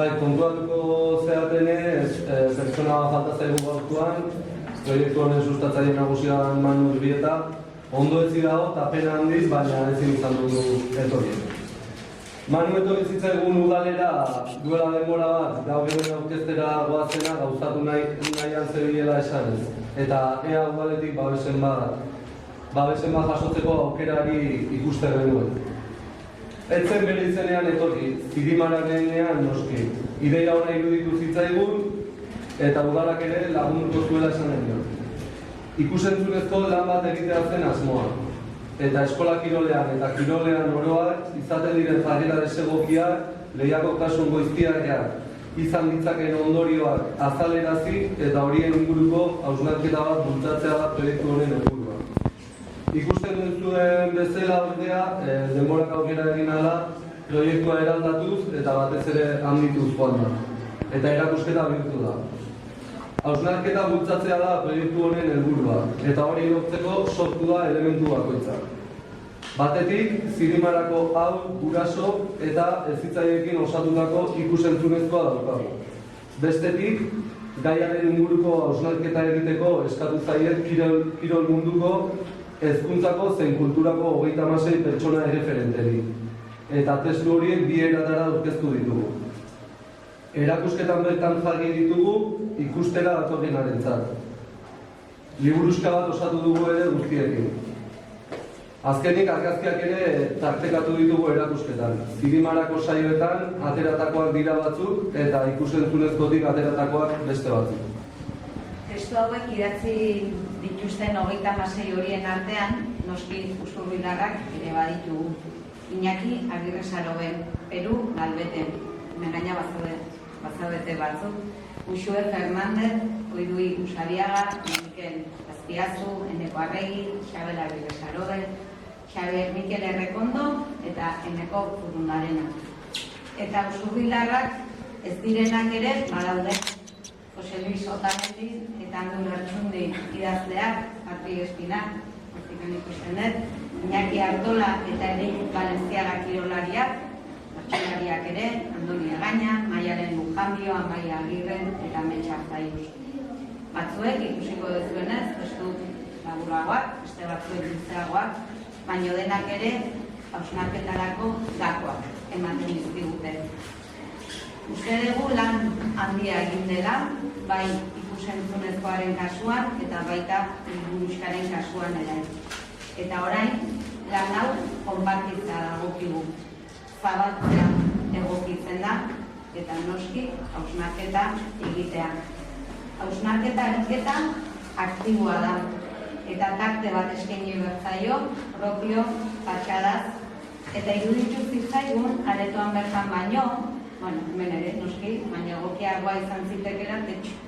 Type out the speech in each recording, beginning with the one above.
Kontuatuko zeatenez, pertsona falta zaigu gaurkoan, proiektu honen sustatzaile nagusian Manu Urbieta, ondo etzi dago, eta pena handiz, baina ezin izan dugu etorri. Manu etorri zitzaigun udalera duela denbora bat, gaur hemen aurkeztera goazena gauzatu nahian zebilela esanez. Eta ea udaletik babesen bat jasotzeko aukerari ikusten genuen. Etzen bere izenean etorri, Zidimararenean noski. Ideia hona iruditu zitzaigun, eta udalak ere lagunduko zuela esan genuen. Ikusentzunezko lan bat egitea zen asmoa. Eta eskola kirolean eta kirolean oroak izaten diren jarrera desegokiak lehiakotasun goiztiarrak izan ditzakeen ondorioak azalerazi eta horien inguruko hausnarketa bat bultzatzea da proiektu honen helburua. Ikusten duzuen bezala ordea, denborak aukera egin ahala, proiektua eraldatuz eta batez ere handituz joan da. Eta erakusketa bihurtu da. Hausnarketa bultzatzea da proiektu honen helburua, eta hori lortzeko sortu da elementu bakoitza. Batetik, Zidimarako hau, guraso eta hezitzaileekin osatutako ikusentzunezkoa daukagu. Bestetik, gaiaren inguruko hausnarketa egiteko eskatu zaiet kirol munduko hezkuntzako zein kulturako 36 pertsona erreferenteri. Eta testu horiek bi eratara aurkeztu ditugu. Erakusketan bertan jarri ditugu ikustera datorrenarentzat. Liburuska bat osatu dugu ere guztiekin. Azkenik argazkiak ere tartekatu ditugu erakusketan. Zidimarako saioetan ateratakoak dira batzuk eta ikusentzunezkotik ateratakoak beste batzuk. Testu hauek idatzi dituzten 36 horien artean, noski usurbildarrak ere baditugu. Iñaki Agirre Saroben, Peru Galbeten, Megaina Bazabete batzuk, Uxue Fernández, Oidui Usariaga, Mikel Azpiazu, Eneko Arregi, Xabel Agirre Saroben, Xabier Mikel Errekondo eta Eneko Furundarena. Eta usurbildarrak ez direnak ere badaude. Jose Luis Otamendi eta Andu Lertxundi idazleak, Patri Espinak, hortikan ikusten dut, Iñaki Artola eta Erik Valenciaga kirolariak, martxolariak ere, Andoni Egaña, Maialen Lujanbio, Amaia Agirren eta Metxar Zaius. Batzuek ikusiko duzuenez, testu laburragoak, beste batzuek luzeagoak, baino denak ere hausnarketarako gakoak ematen dizkigute. Uste dugu lan handia egin dela, bai ikusentzunezkoaren kasuan eta baita liburuskaren kasuan ere. Eta orain, lan hau konpartitza dagokigu. Zabaltzea egokitzen da eta noski hausnarketa egitea. Hausnarketa egiketa aktiboa da eta tarte bat eskaini bertzaio, propio, patxadaz, eta iruditu zitzaigun aretoan bertan baino, hemen ere, noski, baina egokiagoa izan zitekera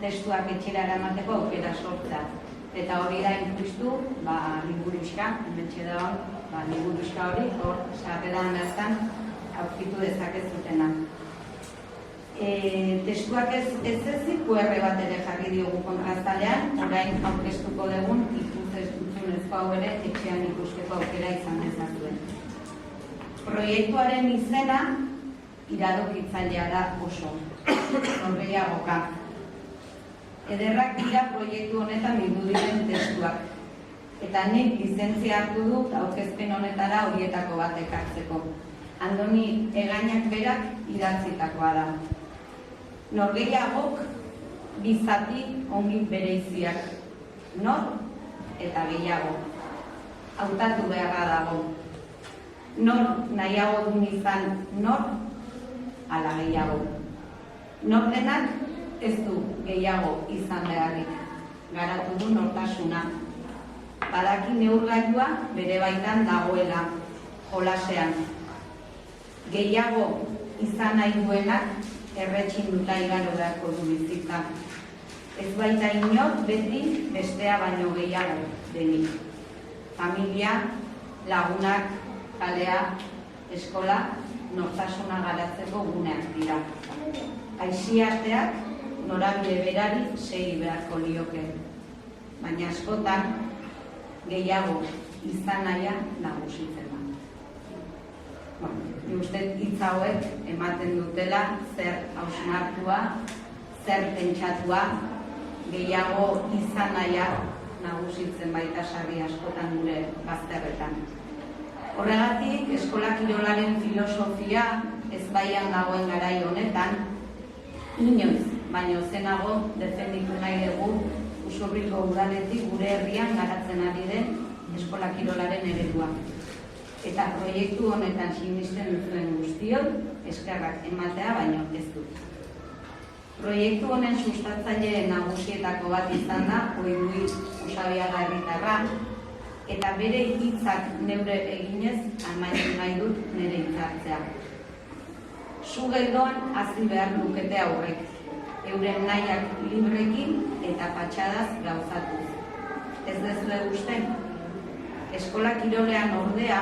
testuak etxera eramateko aukera sortzea. Eta hori da injustu, liburuska, hementxe da hor, liburuska hori, hor, sarreran bertan, aurkitu dezakezutena. Testuak ez ezik, QR bat ere jarri diogu kontrastalean, orain aurkeztuko dugun, ikusentzunezko hau ere, etxean ikusteko aukera izan dezakuen. Proiektuaren izena, iradokitzailea da oso, norgehiagoka. Ederrak dira proiektu honetan bildu diren testuak. Eta nik lizentzia hartu dut aurkezpen honetara horietako bat ekartzeko. Andoni Egañak berak idatzitakoa da. Norgehiagok bizati ongi bereiziak. Nor eta gehiago. Hautatu beharra dago. Nor nahiago dun izan nor, ala gehiago. Nortenak ez du gehiago izan beharrik. Garatu du nortasuna. Badaki neurgailua bere baitan dagoela, jolasean. Gehiago izan nahi duenak erretxinduta igaro beharko du bizitza. Ez baita inor beti bestea baino gehiago denik. Familia, lagunak, kalea, eskola, nortasuna garatzeko guneak dira. Aixiarteak norabide berari segi beharko lioke. Baina askotan gehiago izan nahia nagusitzen da. uste hitz hauek ematen dutela zer hausnartua, zer pentsatua, gehiago izan nahiak nagusitzen baita sarri askotan gure bazterretan. Horregatik, eskola kirolaren filosofia ezbaian dagoen garai honetan, inoiz, baino zenago defenditu nahi dugu Usurbilgo udaletik gure herrian garatzen ari den eskola kirolaren eredua. Eta proiektu honetan sinisten duzuen guztion eskerrak ematea baino ez dut. Proiektu honen sustatzaile nagusietako bat izan da Oibui Usabiaga herritarra, eta bere hitzak neure eginez amaitu nahi dut nire hitzartzea. Zu geldoan hasi behar lukete aurrek, euren nahiak librekin eta patxadaz gauzatuz. Ez dezue uste? Eskola kirolean ordea,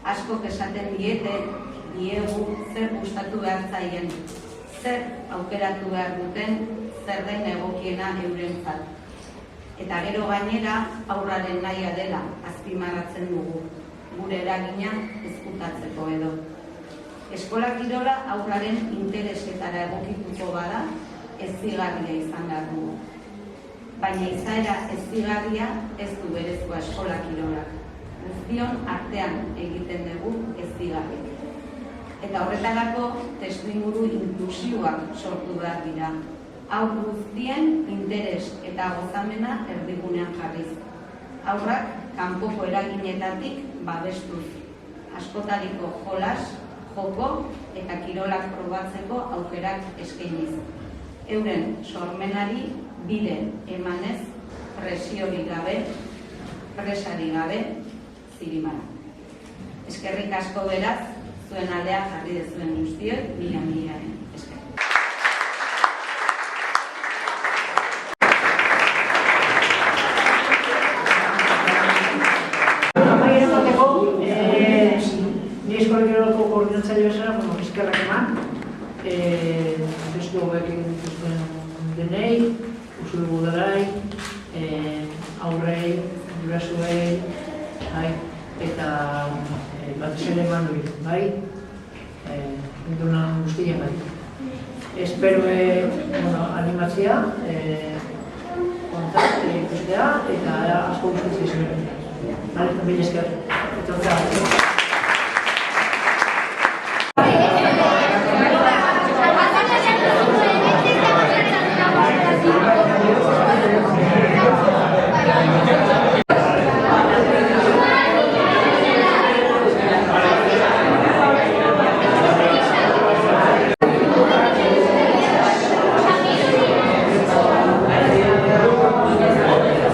askok esaten diegu zer gustatu behar zaien, zer aukeratu behar duten, zer den egokiena eurentzat. Eta gero gainera haurraren nahia dela azpimarratzen dugu, gure eragina ezkutatzeko edo. Eskola kirola haurraren interesetara egokituko bada, ezigarria izan behar dugu. Baina izaera ezigarria ez du berezkoa eskola kirolak. Guztion artean egiten dugu ezigarrik. Eta horretarako testuinguru inklusiboak sortu behar dira. Haur guztien interes eta gozamena erdigunean jarriz. Haurrak kanpoko eraginetatik babestuz. Askotariko jolas, joko eta kirolak probatzeko aukerak eskainiz. Euren sormenari bide emanez, presiorik gabe, presari gabe, zirimara. Eskerrik asko beraz, zuen aldea jarri dezuen guztioi, mila eskerrik. Amaiera bateko, ni eskola kirolako koordinatzaile bezala, eskerrak eman. Testu hauek egin dituzten denei, Usurbilgo udarai, aurrei, gurasoei, eta batez ere Manuri, bai? Indunan guztien bai. Espero animatzea, ikustea, eta asko gustatzen zuen. Mila esker.